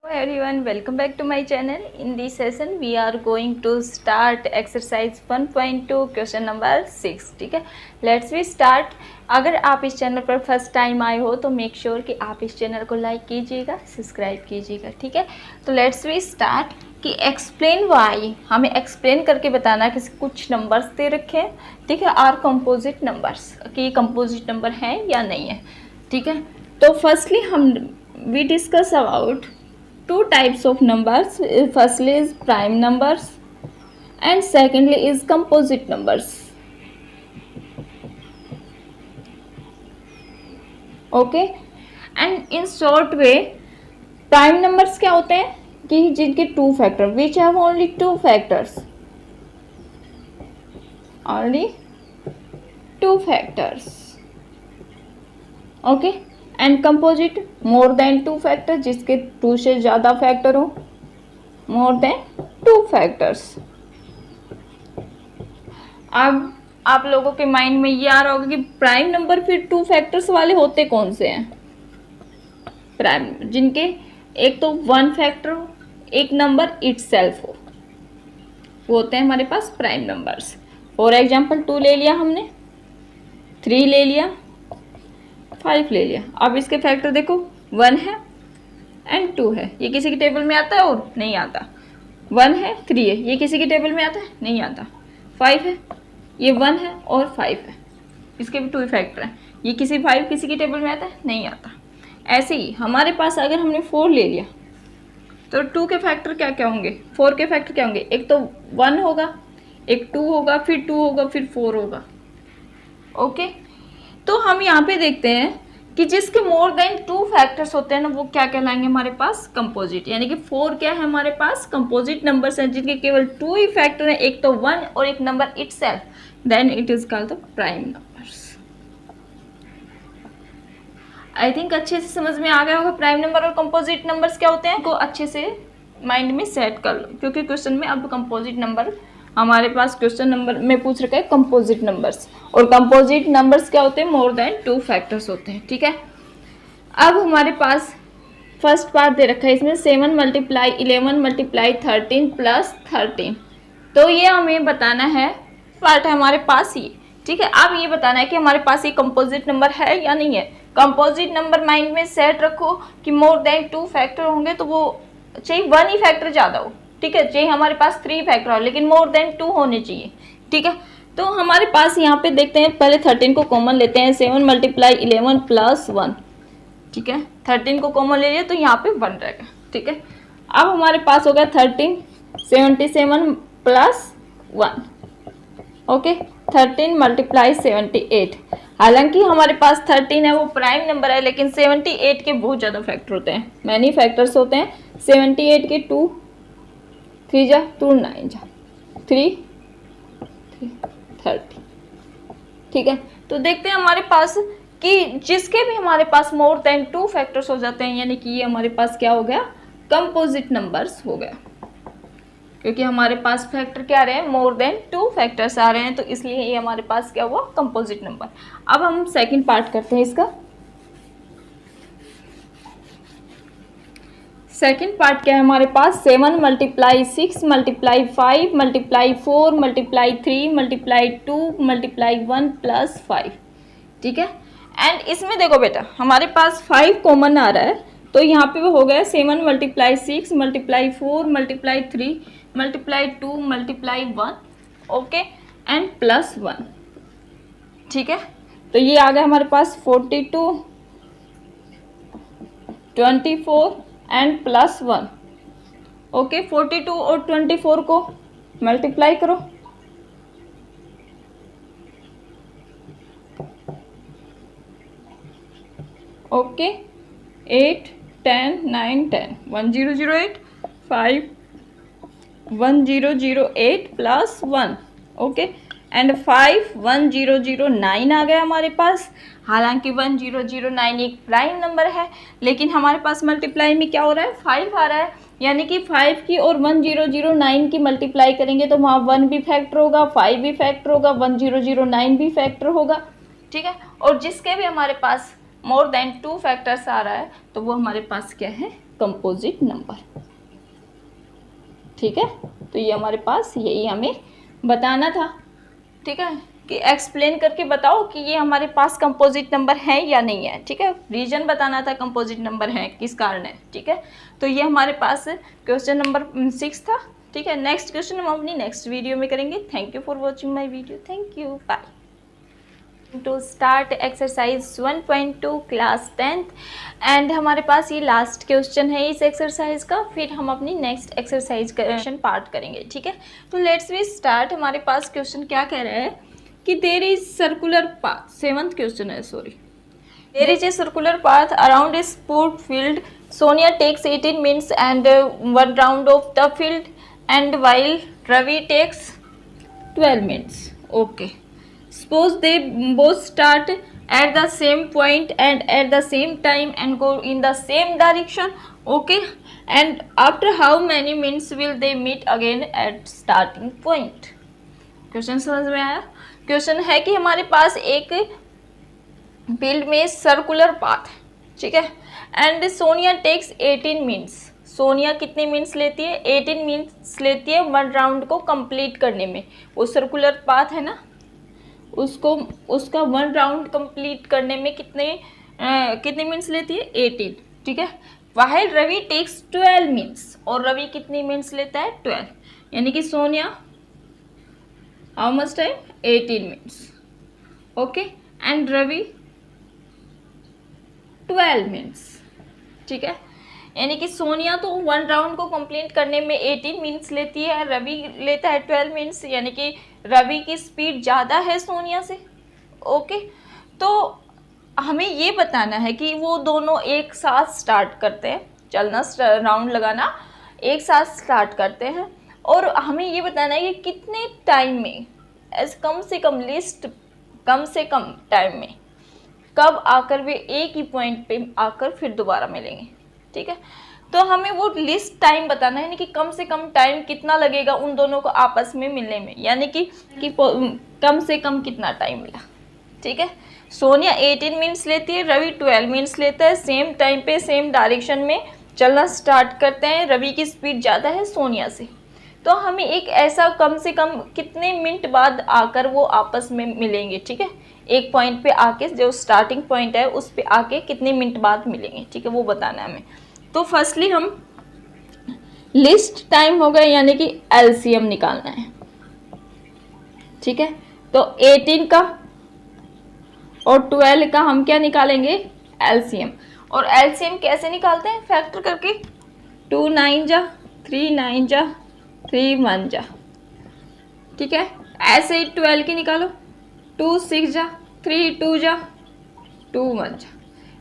Hello everyone, welcome back to my channel. In this session we are going to start exercise 1.2 question number 6. ठीक है, let's we start. अगर आप इस channel पर first time आए हो तो मेक श्योर कि आप इस चैनल को लाइक कीजिएगा, सब्सक्राइब कीजिएगा. ठीक है, तो लेट्स वी स्टार्ट कि एक्सप्लेन वाई. हमें एक्सप्लेन करके बताना कि कुछ नंबर्स दे रखे हैं. ठीक है, आर कंपोजिट नंबर्स, कि कंपोजिट नंबर हैं या नहीं है. ठीक है, तो फर्स्टली हम we discuss about two types of numbers. Firstly is prime numbers and secondly is composite numbers. Okay, and in short way prime numbers क्या होते हैं कि जिनके two factor which have only two factors, only two factors. Okay, and composite more than two factor, जिसके to से ज़्यादा factor हो, more than two factors. अब आप लोगों के माइंड में ये आ रहा होगा कि प्राइम नंबर फिर टू फैक्टर्स वाले होते कौन से हैं. प्राइम जिनके एक तो वन फैक्टर हो, एक नंबर इटसेल्फ हो, वो होते हैं हमारे पास प्राइम नंबर्स. फॉर एग्जांपल 2 ले लिया हमने, 3 ले लिया, 5 ले लिया. अब इसके फैक्टर देखो 1 है एंड 2 है. ये किसी की टेबल में आता है और नहीं आता. 1 है, 3 है, ये किसी की टेबल में आता है, नहीं आता. 5 है, ये 1 है और 5 है, इसके भी 2 फैक्टर हैं. ये 5 किसी की टेबल में आता है, नहीं आता. ऐसे ही हमारे पास अगर हमने 4 ले लिया तो 2 के फैक्टर क्या क्या होंगे, 4 के फैक्टर क्या होंगे. एक तो 1 होगा, एक 2 होगा, फिर 2 होगा, फिर 4 होगा. ओके, तो हम यहाँ पे देखते हैं कि जिसके मोर देन 2 फैक्टर्स होते हैं ना, वो क्या कहलाएंगे हमारे पास कंपोजिट. यानी कि 4 क्या है हमारे पास कंपोजिट नंबर्स हैं जिनके केवल 2 ही फैक्टर हैं, एक तो 1 और एक number itself. Then it is called the prime numbers. I think अच्छे से समझ में आ गया होगा प्राइम नंबर और कंपोजिट नंबर्स क्या होते हैं. को अच्छे से माइंड में सेट कर लो, क्योंकि क्वेश्चन में अब कंपोजिट नंबर हमारे पास क्वेश्चन नंबर में पूछ रखा है कंपोजिट नंबर्स. और कंपोजिट नंबर्स क्या होते हैं, मोर देन 2 फैक्टर्स होते हैं. ठीक है, अब हमारे पास फर्स्ट पार्ट दे रखा है इसमें 7 मल्टीप्लाई 11 मल्टीप्लाई 13 प्लस 13. तो ये हमें बताना है, पार्ट है हमारे पास ये. ठीक है, अब ये बताना है कि हमारे पास ये कंपोजिट नंबर है या नहीं है. कंपोजिट नंबर माइंड में सेट रखो कि मोर देन 2 फैक्टर होंगे तो वो चाहिए 1 ही फैक्टर ज़्यादा हो. ठीक है, चाहिए हमारे पास 3 फैक्टर हो, लेकिन मोर देन 2 होने चाहिए. ठीक है, तो हमारे पास यहाँ पे देखते हैं, पहले 13 को कॉमन लेते हैं. 7 मल्टीप्लाई 11 प्लस 1. ठीक है, 13 को कॉमन ले लिया तो यहाँ पे 1 रहेगा. ठीक है, अब हमारे पास हो गया 13, 77 प्लस 1. Okay, 13 multiply 78. हालांकि हमारे पास 13 है वो प्राइम नंबर है, लेकिन 78 के बहुत ज़्यादा फैक्टर होते हैं, मैनी फैक्टर्स होते हैं. 78 के 2 3 जा 2 9 जा 3 30. ठीक है, तो देखते हैं हमारे पास कि जिसके भी हमारे पास मोर देन 2 फैक्टर्स हो जाते हैं, यानी कि ये हमारे पास क्या हो गया, कंपोजिट नंबर्स हो गया. क्योंकि हमारे पास फैक्टर क्या आ रहे हैं, मोर देन 2 फैक्टर्स आ रहे हैं, तो इसलिए ये हमारे पास क्या हुआ, कंपोजिट नंबर. अब हम सेकंड पार्ट करते हैं इसका. सेकेंड पार्ट क्या है हमारे पास, 7 multiply 6 multiply 5 multiply 4 multiply 3 multiply 2 multiply 1 plus 5. ठीक है, एंड इसमें देखो बेटा हमारे पास 5 कॉमन आ रहा है, तो यहाँ पे वो हो गया 7 multiply 6 multiply 4 multiply 3 multiply 2 multiply 1. Okay, and plus 1. ठीक है, तो ये आ गया हमारे पास 42 24 एंड प्लस 1. ओके, 42 और 24 को मल्टीप्लाई करो. Okay, 8 10 9 10 1008 5 1008 plus 1. ओके, एंड 5 1009 आ गया हमारे पास. हालांकि 1009 एक प्राइम नंबर है, लेकिन हमारे पास मल्टीप्लाई में क्या हो रहा है, 5 आ रहा है. यानी कि 5 की और 1009 की मल्टीप्लाई करेंगे तो वहाँ 1 भी फैक्टर होगा, 5 भी फैक्टर होगा, 1009 भी फैक्टर होगा. ठीक है, और जिसके भी हमारे पास मोर देन 2 फैक्टर्स आ रहा है तो वो हमारे पास क्या है, कंपोजिट नंबर। ठीक है, तो ये हमारे पास यही हमें बताना था। ठीक है, कि एक्सप्लेन करके बताओ कि ये हमारे पास कंपोजिट नंबर है या नहीं है। ठीक है, रीजन बताना था कंपोजिट नंबर है किस कारण है। ठीक है, तो ये हमारे पास क्वेश्चन नंबर 6 था। ठीक है, नेक्स्ट क्वेश्चन हम अपनी नेक्स्ट वीडियो में करेंगे। Thank you for watching my video. Thank you, bye. To start exercise 1.2 class 10th and हमारे पास ये लास्ट क्वेश्चन है इस एक्सरसाइज का, फिर हम अपनी नेक्स्ट एक्सरसाइज क्वेश्चन पार्ट करेंगे। ठीक है, तो लेट्स वी स्टार्ट। हमारे पास क्वेश्चन क्या कह रहा है कि there is circular path, 7th question है, sorry. There is a circular path around a sport field, Sonia takes 18 minutes and 1 round of the field and while Ravi takes 12 minutes. Okay, suppose they both start at the same point and at the same time and go in the same direction. Okay, and after how many minutes will they meet again at starting point? Question समझ में आया? Question है कि हमारे पास एक field में circular path है, ठीक है, and Sonia takes 18 minutes. Sonia कितने मिनट्स लेती है? 18 मिनट्स लेती है 1 राउंड को कंप्लीट करने में। वो सर्कुलर पाथ है ना, उसका 1 राउंड कंप्लीट करने में कितने मिनट्स लेती है? 18। ठीक है, वाहिल रवि टेक्स 12 मिनट्स, और रवि कितनी मिनट्स लेता है? 12। यानी कि Sonia how much time? 18 minutes. Okay, and Ravi 12 minutes. ठीक है, यानी कि सोनिया तो 1 राउंड को कंप्लीट करने में 18 मिनट्स लेती है, रवि लेता है 12 मिनट्स, यानी कि रवि की स्पीड ज़्यादा है सोनिया से। ओके, तो हमें ये बताना है कि वो दोनों एक साथ स्टार्ट करते हैं, चलना राउंड लगाना एक साथ स्टार्ट करते हैं, और हमें ये बताना है कि कितने टाइम में, कम से कम लिस्ट, कम से कम टाइम में कब आकर वे एक ही पॉइंट पे आकर फिर दोबारा मिलेंगे। ठीक है, तो हमें वो लिस्ट टाइम बताना है, यानी कि कम से कम टाइम कितना लगेगा उन दोनों को आपस में मिलने में, यानी कि कम से कम कितना टाइम मिला। ठीक है, सोनिया 18 मिनट्स लेती है, रवि 12 मिनट्स लेता है, सेम टाइम पे सेम डायरेक्शन में चलना स्टार्ट करते हैं, रवि की स्पीड ज़्यादा है सोनिया से। तो हमें एक ऐसा कम से कम कितने मिनट बाद आकर वो आपस में मिलेंगे। ठीक है, एक पॉइंट पे आके, जो स्टार्टिंग पॉइंट है उस पे आके कितने मिनट बाद मिलेंगे। ठीक है, वो बताना है हमें। तो फर्स्टली हम लिस्ट टाइम हो गए, यानी कि एलसीएम निकालना है। ठीक है, तो 18 का और 12 का हम क्या निकालेंगे? एलसीएम। और एलसीएम कैसे निकालते हैं? फैक्टर करके। 2 9 जा, 3 9 जा, 3 1 जा। ठीक है, ऐसे ही 12 की निकालो। 2 6 जा, 3 2 जा, 2 1 जा।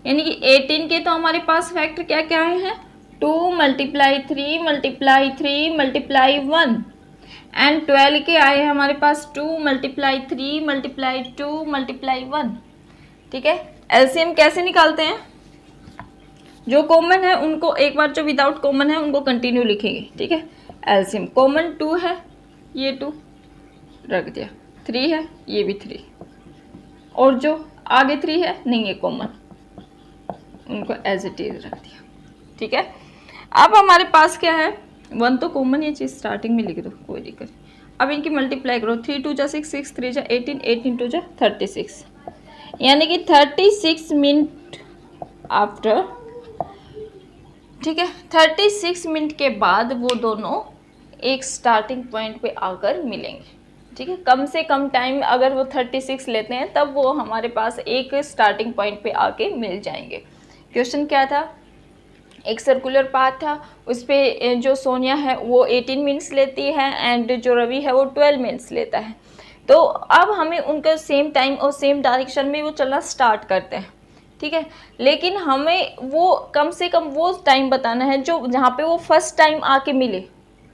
यानी कि 18 के तो हमारे पास फैक्टर क्या क्या हैं? 2 × 3 × 3 × 1, एंड 12 के आए हैं हमारे पास 2 × 3 × 2 × 1। ठीक है, एलसीएम कैसे निकालते हैं? जो कॉमन है उनको एक बार, जो विदाउट कॉमन है उनको कंटिन्यू लिखेंगे। ठीक है, एलसीएम कॉमन 2 है, ये 2 रख दिया, 3 है, ये भी 3, और जो आगे 3 है नहीं है कॉमन, उनको एज इट इज रख दिया। ठीक है, अब हमारे पास क्या है? 1 तो कॉमन, ये चीज़ स्टार्टिंग में लिख दो, कोई दिक्कत। अब इनकी मल्टीप्लाई करो, 3 2 जा 6, 6 3 जा 18, 18 2 जा 36, यानी कि 36 मिनट आफ्टर। ठीक है, 36 मिनट के बाद वो दोनों एक स्टार्टिंग पॉइंट पे आकर मिलेंगे। ठीक है, कम से कम टाइम अगर वो 36 लेते हैं तब वो हमारे पास एक स्टार्टिंग पॉइंट पे आके मिल जाएंगे। क्वेश्चन क्या था? एक सर्कुलर पाथ था, उस पर जो सोनिया है वो 18 मिनट्स लेती है एंड जो रवि है वो 12 मिनट्स लेता है। तो अब हमें उनका सेम टाइम और सेम डायरेक्शन में वो चलना स्टार्ट करते हैं। ठीक है, लेकिन हमें वो कम से कम वो टाइम बताना है जो जहाँ पे वो फर्स्ट टाइम आके मिले,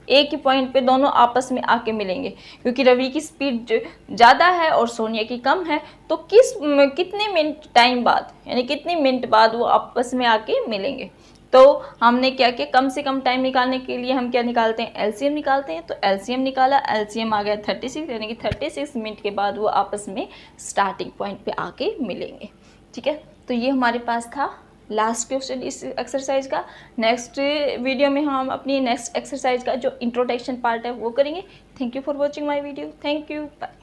एक ही पॉइंट पे दोनों आपस में आके मिलेंगे, क्योंकि रवि की स्पीड ज़्यादा है और सोनिया की कम है। तो कितने मिनट टाइम बाद, यानी कितने मिनट बाद वो आपस में आके मिलेंगे। तो हमने क्या किया? कम से कम टाइम निकालने के लिए हम क्या निकालते हैं? एलसीएम निकालते हैं। तो एलसीएम निकाला, एलसीएम आ गया 36, यानी कि 36 मिनट के बाद वो आपस में स्टार्टिंग पॉइंट पे आके मिलेंगे। ठीक है, तो ये हमारे पास था लास्ट क्वेश्चन इस एक्सरसाइज का। नेक्स्ट वीडियो में हम अपनी नेक्स्ट एक्सरसाइज का जो इंट्रोडक्शन पार्ट है वो करेंगे। Thank you for watching my video. Thank you, bye.